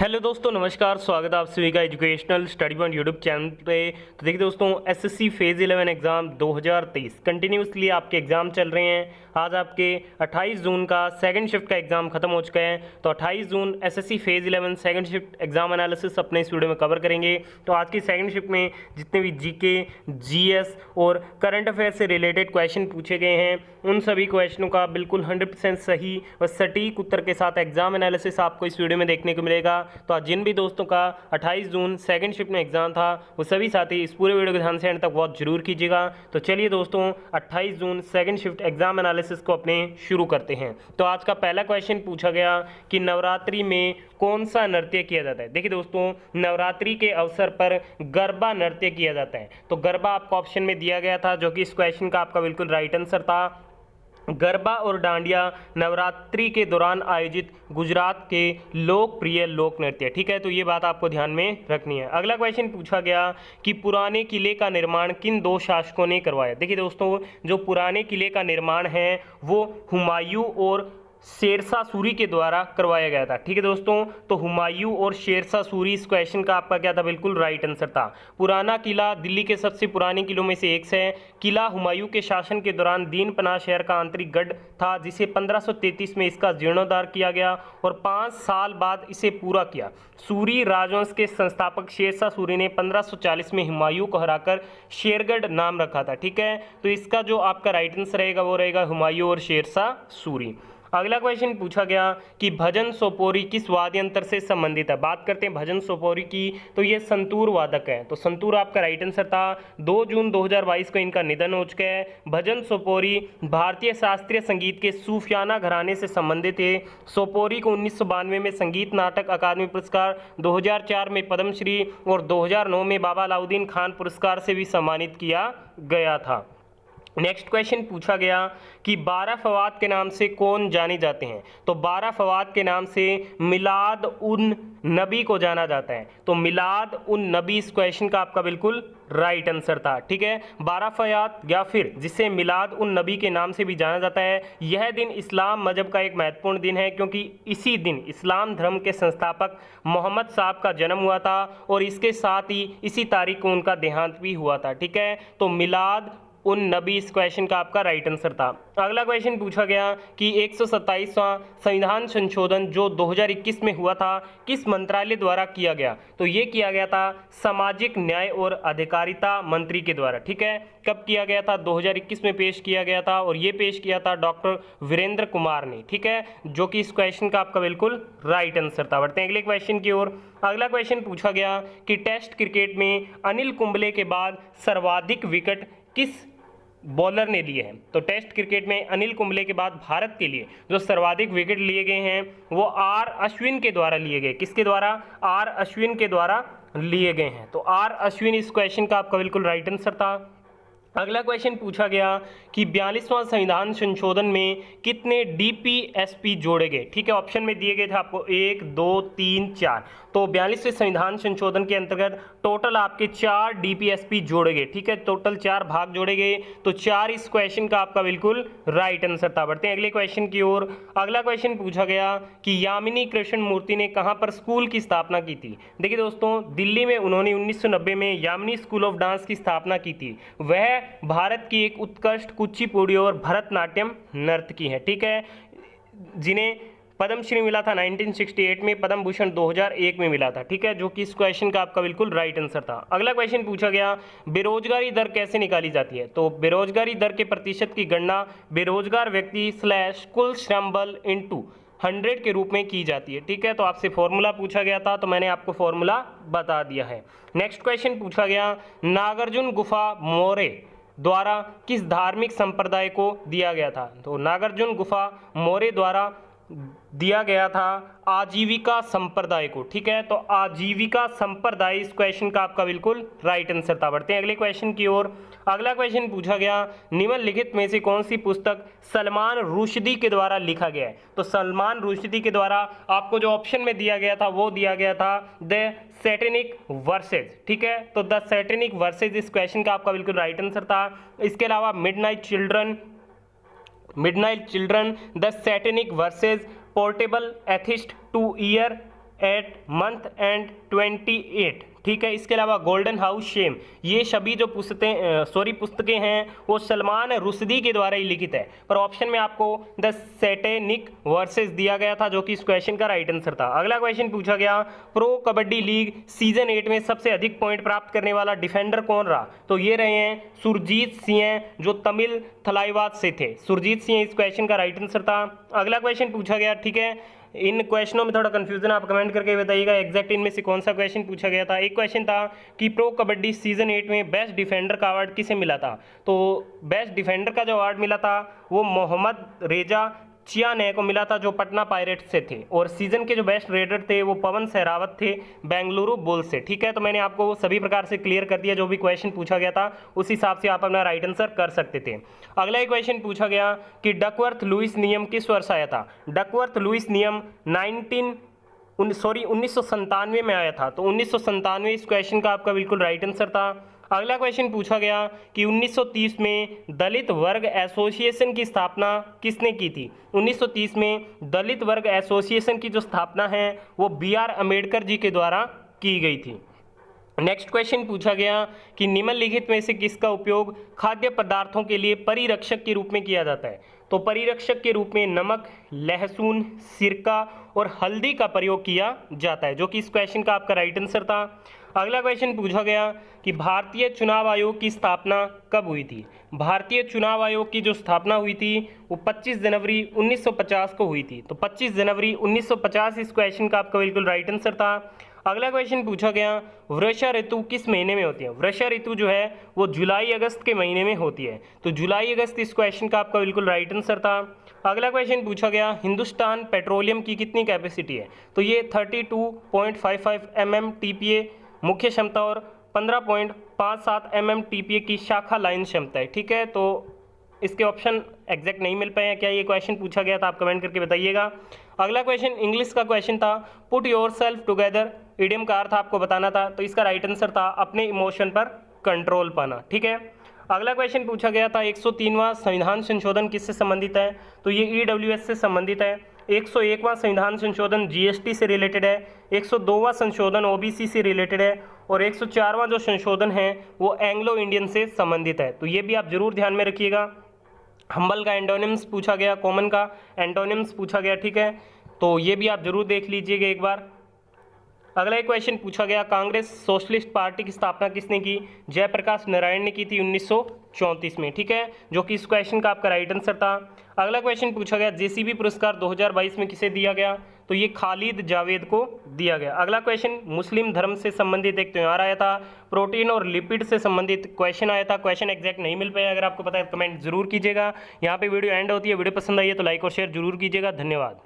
Hello दोस्तों, नमस्कार। स्वागत है आप सभी का educational study point YouTube channel पे। तो देखिए दोस्तों, एसएससी फेज़ 11 एग्ज़ाम 2023 कंटिन्यूसली आपके एग्ज़ाम चल रहे हैं। आज आपके 28 जून का सेकंड शिफ्ट का एग्ज़ाम खत्म हो चुका है। तो 28 June SSC phase 11 second shift exam analysis अपने इस वीडियो में कवर करेंगे। तो आज की सेकंड शिफ्ट में जितने भी जीके, जीएस और करंट अफेयर से रिलेटेड क्वेश्चन पूछे गए हैं, उन सभी क्वेश्चनों का बिल्कुल 100% सही व सटीक उत्तर के साथ एग्ज़ाम एनालिसिस आपको इस वीडियो में देखने को मिलेगा। तो आज जिन भी दोस्तों का 28 जून सेकंड शिफ्ट में एग्जाम था, वो सभी साथी इस पूरे वीडियो को ध्यान से एंड तक वॉच जरूर कीजिएगा। तो चलिए दोस्तों, 28 जून सेकंड शिफ्ट एग्जाम एनालिसिस को अपने शुरू करते हैं। तो आज का पहला क्वेश्चन पूछा गया कि नवरात्रि में कौन सा नृत्य किया जाता है। देखिए दोस्तों, नवरात्रि के अवसर पर गरबा नृत्य किया जाता है। तो गरबा आपको ऑप्शन में दिया गया था, जो कि इस क्वेश्चन का आपका बिल्कुल राइट आंसर था। गरबा और डांडिया नवरात्रि के दौरान आयोजित गुजरात के लोकप्रिय लोक नृत्य। ठीक है, तो ये बात आपको ध्यान में रखनी है। अगला क्वेश्चन पूछा गया कि पुराने किले का निर्माण किन दो शासकों ने करवाया। देखिए दोस्तों, जो पुराने किले का निर्माण है वो हुमायूं और शेरशाह सूरी के द्वारा करवाया गया था। ठीक है दोस्तों, तो हुमायूं और शेरशाह सूरी, इस क्वेश्चन का आपका क्या था, बिल्कुल राइट आंसर था। पुराना किला दिल्ली के सबसे पुराने किलों में से एक है। किला हुमायूं के शासन के दौरान दीनपनाह शहर का आंतरिक गढ़ था, जिसे 1533 में इसका जीर्णोद्धार किया गया और 5 साल बाद इसे पूरा किया। सूरी राजवंश के संस्थापक शेरशाह सूरी ने 1540 में हुमायूं को हराकर शेरगढ़ नाम रखा था। ठीक है, तो इसका जो आपका राइट आंसर रहेगा वो रहेगा हुमायूं और शेरशाह सूरी। अगला क्वेश्चन पूछा गया कि भजन सोपोरी किस वाद्य यंत्र से संबंधित है। बात करते हैं भजन सोपोरी की, तो ये संतूर वादक है। तो संतूर आपका राइट आंसर था। 2 जून 2022 को इनका निधन हो चुका है। भजन सोपोरी भारतीय शास्त्रीय संगीत के सूफियाना घराने से संबंधित है। सोपोरी को 1992 में संगीत नाटक अकादमी पुरस्कार, 2004 में पद्मश्री और 2009 में बाबा अलाउद्दीन खान पुरस्कार से भी सम्मानित किया गया था। नेक्स्ट क्वेश्चन पूछा गया कि 12 फवाद के नाम से कौन जाने जाते हैं। तो 12 फवाद के नाम से मिलाद उन नबी को जाना जाता है। तो मिलाद उन नबी, इस क्वेश्चन का आपका बिल्कुल राइट आंसर था। ठीक है, 12 फवाद या फिर जिसे मिलाद उन नबी के नाम से भी जाना जाता है। यह दिन इस्लाम मजहब का एक महत्वपूर्ण दिन है, क्योंकि इसी दिन इस्लाम धर्म के संस्थापक मोहम्मद साहब का जन्म हुआ था और इसके साथ ही इसी तारीख को उनका देहांत भी हुआ था। ठीक है, तो मिलाद उन नबी, इस क्वेश्चन का आपका राइट आंसर था। अगला क्वेश्चन पूछा गया कि 127वां संविधान संशोधन जो 2021 में हुआ था, किस मंत्रालय द्वारा किया गया। तो ये किया गया था सामाजिक न्याय और अधिकारिता मंत्री के द्वारा। ठीक है, कब किया गया था, 2021 में पेश किया गया था और ये पेश किया था डॉक्टर वीरेंद्र कुमार ने। ठीक है, जो कि इस क्वेश्चन का आपका बिल्कुल राइट आंसर था। बढ़ते हैं अगले क्वेश्चन की ओर। अगला क्वेश्चन पूछा गया कि टेस्ट क्रिकेट में अनिल कुंबले के बाद सर्वाधिक विकेट किस बॉलर ने लिए हैं। तो टेस्ट क्रिकेट में अनिल कुंबले के बाद भारत के लिए जो सर्वाधिक विकेट लिए गए हैं वो आर अश्विन के द्वारा लिए गए। किसके द्वारा, आर अश्विन के द्वारा लिए गए हैं। तो आर अश्विन, इस क्वेश्चन का आपका बिल्कुल राइट आंसर था। अगला क्वेश्चन पूछा गया कि 42वां संविधान संशोधन में कितने डीपीएसपी जोड़े गए। ठीक है, ऑप्शन में दिए गए थे आपको 1, 2, 3, 4। तो 42वें संविधान संशोधन के अंतर्गत टोटल आपके 4 डीपीएसपी जोड़े गए। ठीक है, टोटल 4 भाग जोड़े गए, तो 4 इस क्वेश्चन का आपका बिल्कुल राइट आंसर था। बढ़ते हैं अगले क्वेश्चन की ओर। अगला क्वेश्चन पूछा गया कि यामिनी कृष्ण मूर्ति ने कहां पर स्कूल की स्थापना की थी। देखिए दोस्तों, दिल्ली में उन्होंने 1990 में यामिनी स्कूल ऑफ डांस की स्थापना की थी। वह भारत की एक उत्कृष्ट कुचिपुड़ी और भरतनाट्यम नर्तकी है। ठीक है, जिन्हें पद्मश्री मिला था 1968 में, पद्म भूषण 2001 में मिला था। ठीक है, जो कि इस क्वेश्चन का आपका बिल्कुल राइट आंसर था। अगला क्वेश्चन पूछा गया बेरोजगारी दर कैसे निकाली जाती है। तो बेरोजगारी दर के प्रतिशत की गणना बेरोजगार व्यक्ति / कुल श्रम बल इंटू 100 के रूप में की जाती है। ठीक है, तो आपसे फॉर्मूला पूछा गया था, तो मैंने आपको फॉर्मूला बता दिया है। नेक्स्ट क्वेश्चन पूछा गया नागार्जुन गुफा मौर्य द्वारा किस धार्मिक संप्रदाय को दिया गया था। तो नागार्जुन गुफा मौर्य द्वारा दिया गया था आजीविका संप्रदाय को। ठीक है, तो आजीविका संप्रदाय, इस क्वेश्चन का आपका बिल्कुल राइट आंसर था। बढ़ते हैं अगले क्वेश्चन की ओर। अगला क्वेश्चन पूछा गया निम्नलिखित में से कौन सी पुस्तक सलमान रुश्दी के द्वारा लिखा गया है। तो सलमान रुश्दी के द्वारा आपको जो ऑप्शन में दिया गया था वो दिया गया था द सैटेनिक वर्सेज। ठीक है, तो द सैटेनिक वर्सेज, इस क्वेश्चन का आपका बिल्कुल राइट आंसर था। इसके अलावा midnight children, the satanic verses, portable atheist, 2 year eight month and 28, ठीक है। इसके अलावा गोल्डन हाउस शेम, ये सभी जो पुस्तकें हैं वो सलमान रुश्दी के द्वारा ही लिखित है, पर ऑप्शन में आपको द सैटेनिक वर्सेस दिया गया था, जो कि इस क्वेश्चन का राइट आंसर था। अगला क्वेश्चन पूछा गया, प्रो कबड्डी लीग सीजन 8 में सबसे अधिक पॉइंट प्राप्त करने वाला डिफेंडर कौन रहा? तो ये रहे हैं सुरजीत सिंह, जो तमिल थलाइवाद से थे। सुरजीत सिंह इस क्वेश्चन का राइट आंसर था। अगला क्वेश्चन पूछा गया, ठीक है, इन क्वेश्चनों में थोड़ा कंफ्यूजन आप कमेंट करके बताइएगा एग्जैक्ट इनमें से कौन सा क्वेश्चन पूछा गया था। एक क्वेश्चन था कि प्रो कबड्डी सीजन 8 में बेस्ट डिफेंडर का अवार्ड किसे मिला था? तो बेस्ट डिफेंडर का जो अवार्ड मिला था वो मोहम्मद रेजा चियाने को मिला था, जो पटना पायरेट्स से थे। और सीजन के जो बेस्ट रेडर थे वो पवन सहरावत थे बेंगलुरु बुल्स से, ठीक है। तो मैंने आपको सभी प्रकार से क्लियर कर दिया, जो भी क्वेश्चन पूछा गया था उस हिसाब से आप अपना राइट आंसर कर सकते थे। अगला एक क्वेश्चन पूछा गया कि डकवर्थ लुईस नियम किस वर्ष आया था? डकवर्थ लुईस नियम 1997 में आया था, तो 1997 इस क्वेश्चन का आपका बिल्कुल राइट आंसर था। अगला क्वेश्चन पूछा गया कि 1930 में दलित वर्ग एसोसिएशन की स्थापना किसने की थी? 1930 में दलित वर्ग एसोसिएशन की जो स्थापना है वो BR अम्बेडकर जी के द्वारा की गई थी। नेक्स्ट क्वेश्चन पूछा गया कि निम्नलिखित में से किसका उपयोग खाद्य पदार्थों के लिए परिरक्षक के रूप में किया जाता है? तो परिरक्षक के रूप में नमक, लहसुन, सिरका और हल्दी का प्रयोग किया जाता है, जो कि इस क्वेश्चन का आपका राइट आंसर था। अगला क्वेश्चन पूछा गया कि भारतीय चुनाव आयोग की स्थापना कब हुई थी? भारतीय चुनाव आयोग की जो स्थापना हुई थी वो 25 जनवरी 1950 को हुई थी, तो 25 जनवरी 1950 इस क्वेश्चन का आपका बिल्कुल राइट आंसर था। अगला क्वेश्चन पूछा गया, वर्षा ऋतु किस महीने में होती है? वर्षा ऋतु जो है वो जुलाई अगस्त के महीने में होती है, तो जुलाई अगस्त इस क्वेश्चन का आपका बिल्कुल राइट आंसर था। अगला क्वेश्चन पूछा गया, हिंदुस्तान पेट्रोलियम की कितनी कैपेसिटी है? तो ये 32.55 MMTPA मुख्य क्षमता और 15.57 MMTPA की शाखा लाइन क्षमता है, ठीक है। तो इसके ऑप्शन एग्जैक्ट नहीं मिल पाए हैं, क्या ये क्वेश्चन पूछा गया था आप कमेंट करके बताइएगा। अगला क्वेश्चन इंग्लिश का क्वेश्चन था, put your self together idiom का अर्थ आपको बताना था, तो इसका राइट आंसर था अपने इमोशन पर कंट्रोल पाना, ठीक है। अगला क्वेश्चन पूछा गया था 103वां संविधान संशोधन किससे संबंधित है? तो ये EWS से संबंधित है। 101वां संविधान संशोधन GST से रिलेटेड है। 102वां संशोधन OBC से रिलेटेड है और 104वां जो संशोधन है वो एंग्लो इंडियन से संबंधित है, तो ये भी आप जरूर ध्यान में रखिएगा। हम्बल का एंटोनिम्स पूछा गया, कॉमन का एंटोनिम्स पूछा गया, ठीक है, तो ये भी आप जरूर देख लीजिएगा एक बार। अगला एक क्वेश्चन पूछा गया, कांग्रेस सोशलिस्ट पार्टी की स्थापना किसने की? जयप्रकाश नारायण ने की थी 1934 में, ठीक है, जो कि इस क्वेश्चन का आपका राइट आंसर था। अगला क्वेश्चन पूछा गया, JCB पुरस्कार 2022 में किसे दिया गया? तो ये खालिद जावेद को दिया गया। अगला क्वेश्चन मुस्लिम धर्म से संबंधित एक त्यौहार आया था, प्रोटीन और लिपिड से संबंधित क्वेश्चन आया था। क्वेश्चन एग्जैक्ट नहीं मिल पाया, अगर आपको पता है कमेंट जरूर कीजिएगा। यहाँ पे वीडियो एंड होती है, वीडियो पसंद आई है तो लाइक और शेयर जरूर कीजिएगा। धन्यवाद।